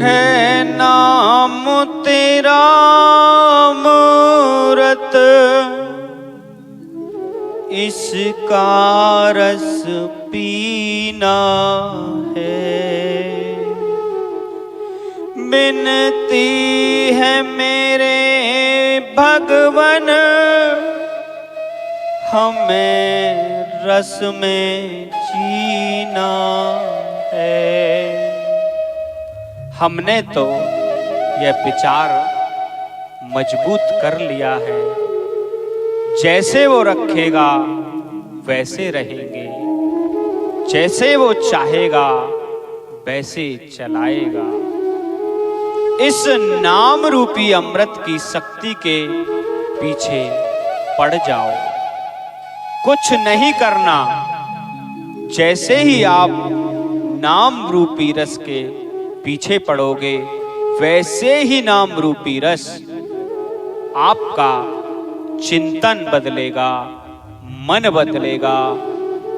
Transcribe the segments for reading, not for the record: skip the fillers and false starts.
है नाम तेरा अमृत, इसका रस पीना है। बिनती है मेरे भगवन, हमें रस में जीना है। हमने तो यह विचार मजबूत कर लिया है, जैसे वो रखेगा वैसे रहेंगे, जैसे वो चाहेगा वैसे चलाएगा। इस नाम रूपी अमृत की शक्ति के पीछे पड़ जाओ, कुछ नहीं करना। जैसे ही आप नाम रूपी रस के पीछे पड़ोगे, वैसे ही नाम रूपी रस आपका चिंतन बदलेगा, मन बदलेगा,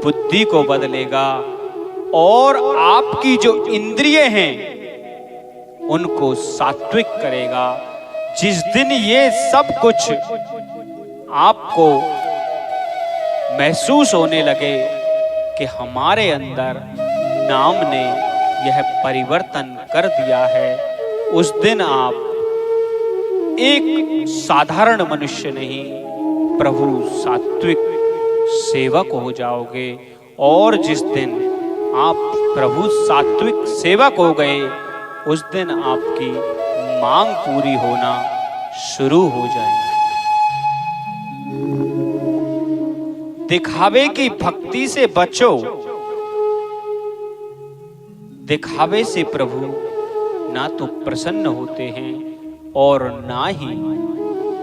बुद्धि को बदलेगा और आपकी जो इंद्रिय हैं उनको सात्विक करेगा। जिस दिन ये सब कुछ आपको महसूस होने लगे कि हमारे अंदर नाम ने यह परिवर्तन कर दिया है, उस दिन आप एक साधारण मनुष्य नहीं, प्रभु सात्विक सेवक हो जाओगे। और जिस दिन आप प्रभु सात्विक सेवक हो गए, उस दिन आपकी मांग पूरी होना शुरू हो जाएगी। दिखावे की भक्ति से बचो, दिखावे से प्रभु ना तो प्रसन्न होते हैं और ना ही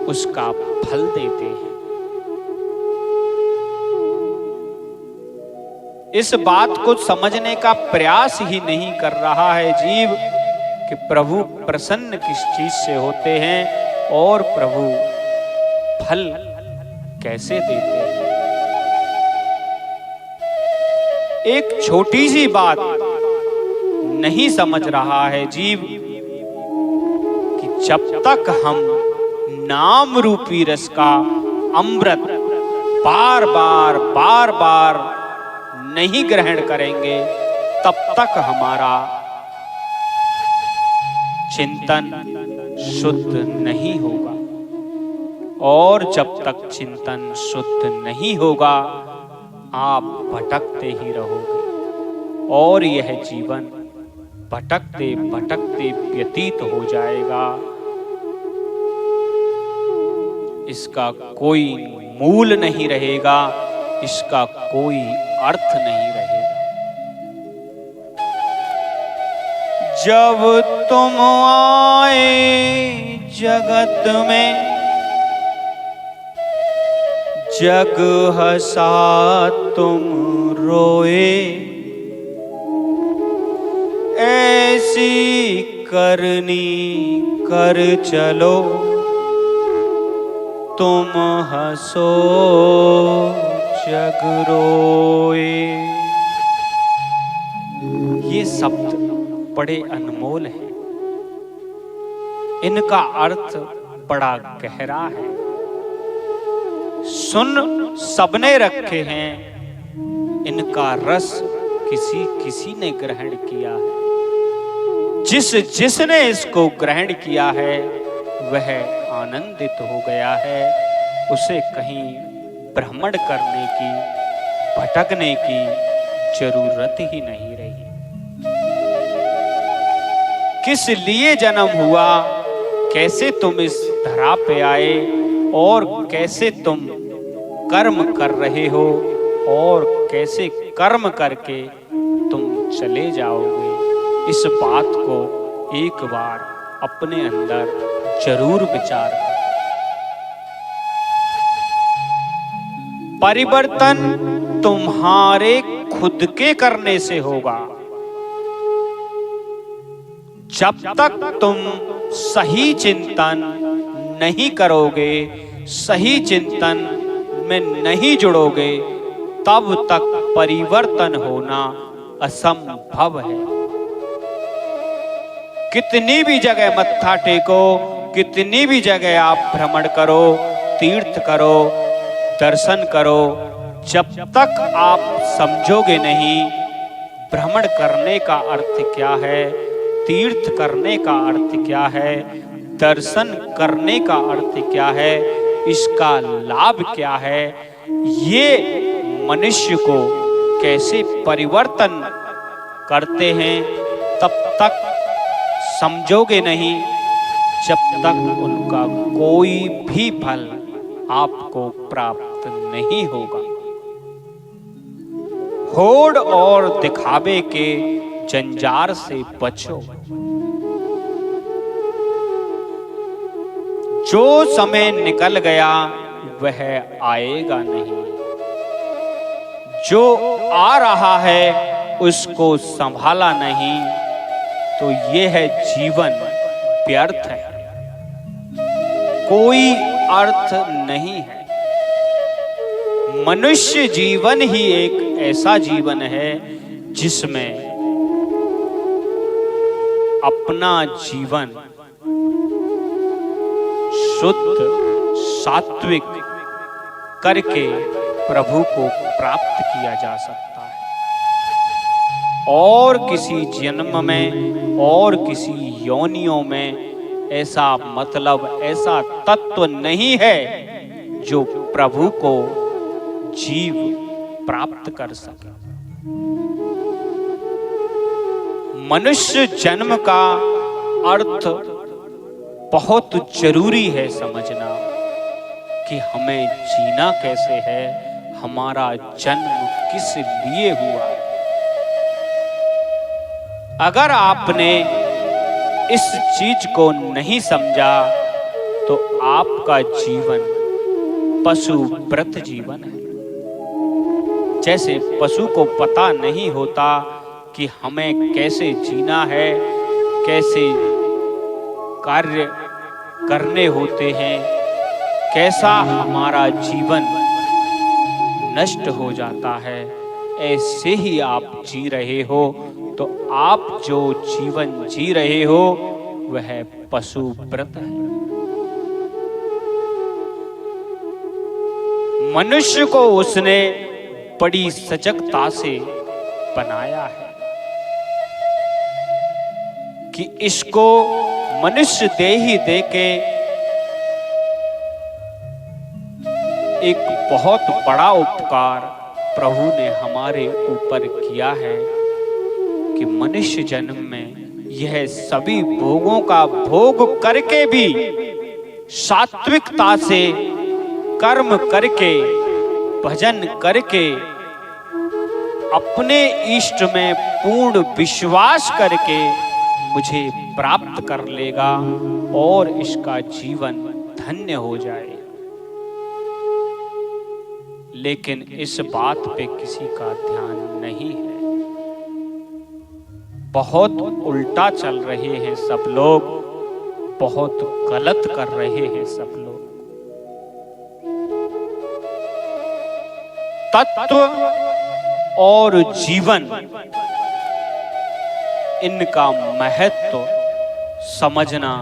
उसका फल देते हैं। इस बात को समझने का प्रयास ही नहीं कर रहा है जीव कि प्रभु प्रसन्न किस चीज से होते हैं और प्रभु फल कैसे देते हैं। एक छोटी सी बात नहीं समझ रहा है जीव कि जब तक हम नाम रूपी रस का अमृत बार बार नहीं ग्रहण करेंगे, तब तक हमारा चिंतन शुद्ध नहीं होगा। और जब तक चिंतन शुद्ध नहीं होगा, आप भटकते ही रहोगे और यह जीवन भटकते भटकते व्यतीत हो जाएगा। इसका कोई मूल नहीं रहेगा, इसका कोई अर्थ नहीं रहेगा। जब तुम आए जगत में, जग हंसा तुम रोए, ऐसी करनी कर चलो, तुम हंसो जग रोए। ये शब्द बड़े अनमोल हैं, इनका अर्थ बड़ा गहरा है। सुन सबने रखे हैं, इनका रस किसी किसी ने ग्रहण किया है। जिसने इसको ग्रहण किया है वह आनंदित हो गया है। उसे कहीं भ्रमण करने की, भटकने की जरूरत ही नहीं रही। किस लिए जन्म हुआ, कैसे तुम इस धरा पे आए और कैसे तुम कर्म कर रहे हो और कैसे कर्म करके तुम चले जाओगे, इस बात को एक बार अपने अंदर जरूर विचार कर। परिवर्तन तुम्हारे खुद के करने से होगा। जब तक तुम सही चिंतन नहीं करोगे, सही चिंतन में नहीं जुड़ोगे, तब तक परिवर्तन होना असंभव है। कितनी भी जगह मत्था टेको, कितनी भी जगह आप भ्रमण करो, तीर्थ करो, दर्शन करो, जब तक आप समझोगे नहीं भ्रमण करने का अर्थ क्या है, तीर्थ करने का अर्थ क्या है, दर्शन करने का अर्थ क्या है, इसका लाभ क्या है, ये मनुष्य को कैसे परिवर्तन करते हैं, तब तक समझोगे नहीं जब तक उनका कोई भी फल आपको प्राप्त नहीं होगा। होड़ और दिखावे के जंजार से बचो। जो समय निकल गया वह आएगा नहीं, जो आ रहा है उसको संभाला नहीं तो यह जीवन व्यर्थ है, कोई अर्थ नहीं है। मनुष्य जीवन ही एक ऐसा जीवन है जिसमें अपना जीवन शुद्ध सात्विक करके प्रभु को प्राप्त किया जा सकता है। और किसी जन्म में और किसी योनियों में ऐसा मतलब, ऐसा तत्व नहीं है जो प्रभु को जीव प्राप्त कर सके। मनुष्य जन्म का अर्थ बहुत जरूरी है समझना कि हमें जीना कैसे है, हमारा जन्म किस लिए हुआ। अगर आपने इस चीज को नहीं समझा तो आपका जीवन पशु व्रत जीवन है। जैसे पशु को पता नहीं होता कि हमें कैसे जीना है, कैसे कार्य करने होते हैं, कैसा हमारा जीवन नष्ट हो जाता है, ऐसे ही आप जी रहे हो। तो आप जो जीवन जी रहे हो वह पशु व्रत है। मनुष्य को उसने बड़ी सजगता से बनाया है कि इसको मनुष्य देही देके एक बहुत बड़ा उपकार प्रभु ने हमारे ऊपर किया है कि मनुष्य जन्म में यह सभी भोगों का भोग करके भी सात्विकता से कर्म करके, भजन करके, अपने इष्ट में पूर्ण विश्वास करके मुझे प्राप्त कर लेगा और इसका जीवन धन्य हो जाए। लेकिन इस बात पे किसी का ध्यान नहीं है। बहुत उल्टा चल रहे हैं सब लोग, बहुत गलत कर रहे हैं सब लोग। तत्व और जीवन, इनका महत्व समझना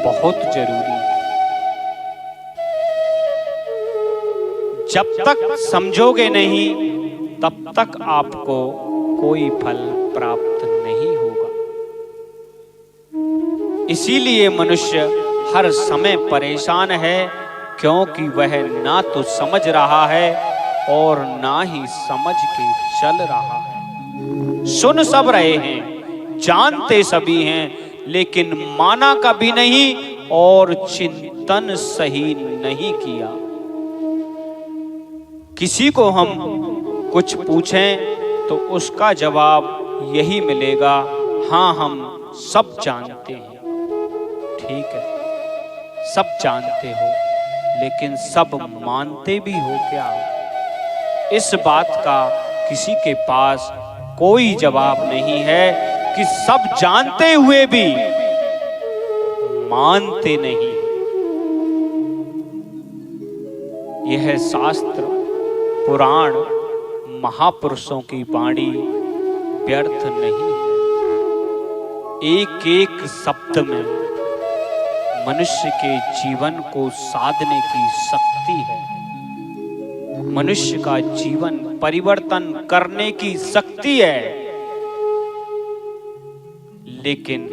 बहुत जरूरी है। जब तक समझोगे नहीं तब तक आपको कोई फल प्राप्त नहीं होगा। इसीलिए मनुष्य हर समय परेशान है, क्योंकि वह ना तो समझ रहा है और ना ही समझ के चल रहा है। सुन सब रहे हैं, जानते सभी हैं, लेकिन माना कभी नहीं और चिंतन सही नहीं किया। किसी को हम कुछ पूछें तो उसका जवाब यही मिलेगा, हाँ हम सब जानते हैं। ठीक है, सब जानते हो, लेकिन सब मानते भी हो क्या? इस बात का किसी के पास कोई जवाब नहीं है कि सब जानते हुए भी मानते नहीं। यह शास्त्र, पुराण, महापुरुषों की वाणी व्यर्थ नहीं है। एक एक शब्द में मनुष्य के जीवन को साधने की शक्ति है। मनुष्य का जीवन परिवर्तन करने की शक्ति है। लेकिन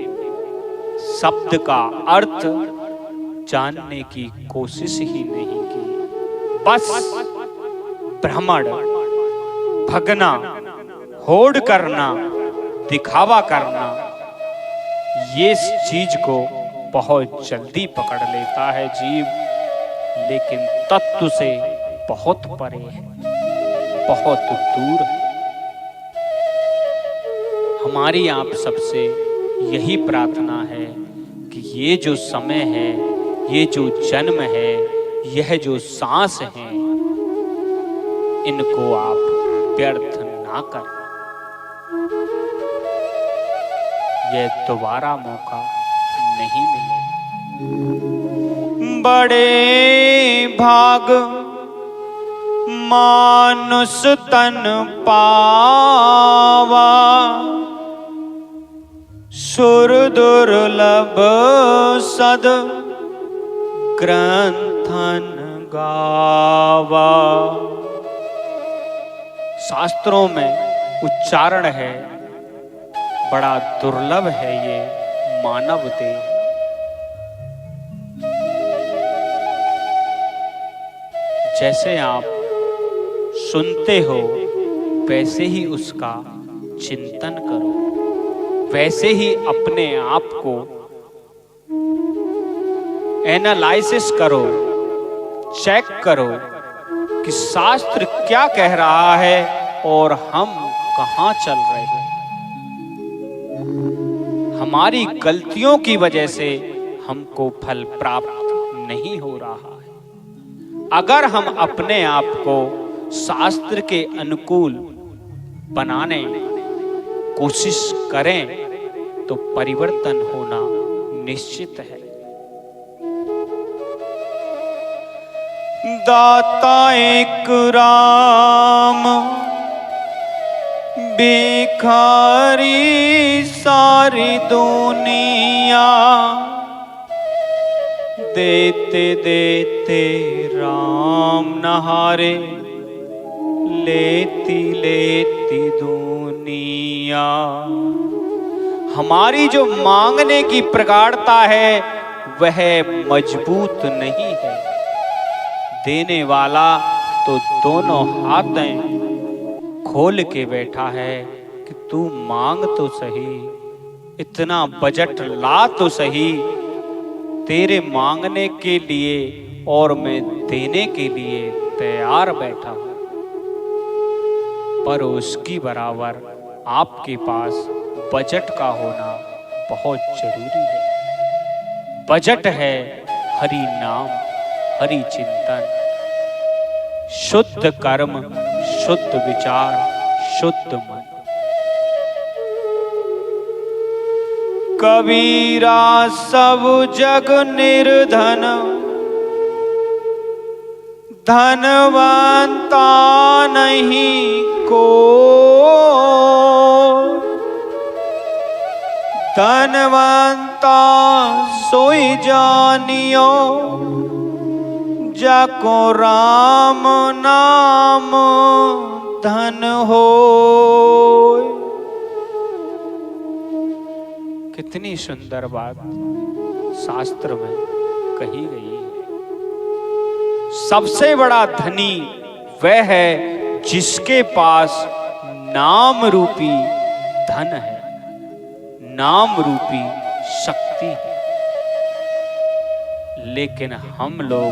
शब्द का अर्थ जानने की कोशिश ही नहीं की। बस भ्रमण, भगना, होड़ करना, दिखावा करना, ये इस चीज को बहुत जल्दी पकड़ लेता है जीव, लेकिन तत्व से बहुत परे है, बहुत दूर है। हमारी आप सबसे यही प्रार्थना है कि ये जो समय है, ये जो जन्म है, यह जो सांस है, इनको आप व्यर्थ ना करें। यह दोबारा मौका नहीं मिलेगा। बड़े भाग मानुष तन पावा, सुर दुर्लभ सद ग्रंथन गावा। शास्त्रों में उच्चारण है, बड़ा दुर्लभ है ये मानव देह। जैसे आप सुनते हो वैसे ही उसका चिंतन करो, वैसे ही अपने आप को एनालाइसिस करो, चेक करो कि शास्त्र क्या कह रहा है और हम कहां चल रहे हैं। हमारी गलतियों की वजह से हमको फल प्राप्त नहीं हो रहा है। अगर हम अपने आप को शास्त्र के अनुकूल बनाने कोशिश करें तो परिवर्तन होना निश्चित है। दाता एक राम, भिखारी सारी दुनिया, देते देते राम नहारे, लेती लेती दुनिया। हमारी जो मांगने की प्रगाढ़ता है वह मजबूत नहीं है। देने वाला तो दोनों हाथें खोल के बैठा है कि तू मांग तो सही, इतना बजट ला तो सही, तेरे मांगने के लिए और मैं देने के लिए तैयार बैठा हूं। पर उसकी बराबर आपके पास बजट का होना बहुत जरूरी है। बजट है हरि नाम, हरि चिंतन, शुद्ध कर्म, शुद्ध विचार, शुद्ध मन। कबीरा सब जग निर्धन, धनवंता नहीं को, धनवंता सोई जानियो, जाको राम नाम धन हो। कितनी सुंदर बात शास्त्र में कही गई है। सबसे बड़ा धनी वह है जिसके पास नाम रूपी धन है, नाम रूपी शक्ति है। लेकिन हम लोग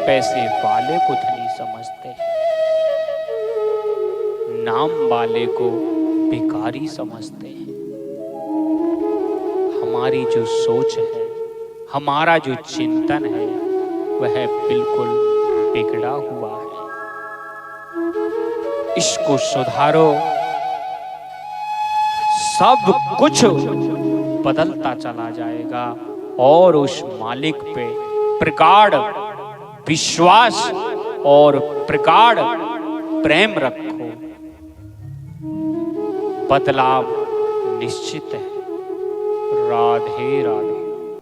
पैसे वाले को धनी समझते हैं, नाम वाले को भिखारी समझते हैं। हमारी जो सोच है, हमारा जो चिंतन है, वह बिल्कुल बिगड़ा हुआ है। इसको सुधारो, सब कुछ बदलता चला जाएगा और उस मालिक पे प्रगाढ़ विश्वास और प्रगाढ़ प्रेम रखो। बदलाव निश्चित है। राधे राधे।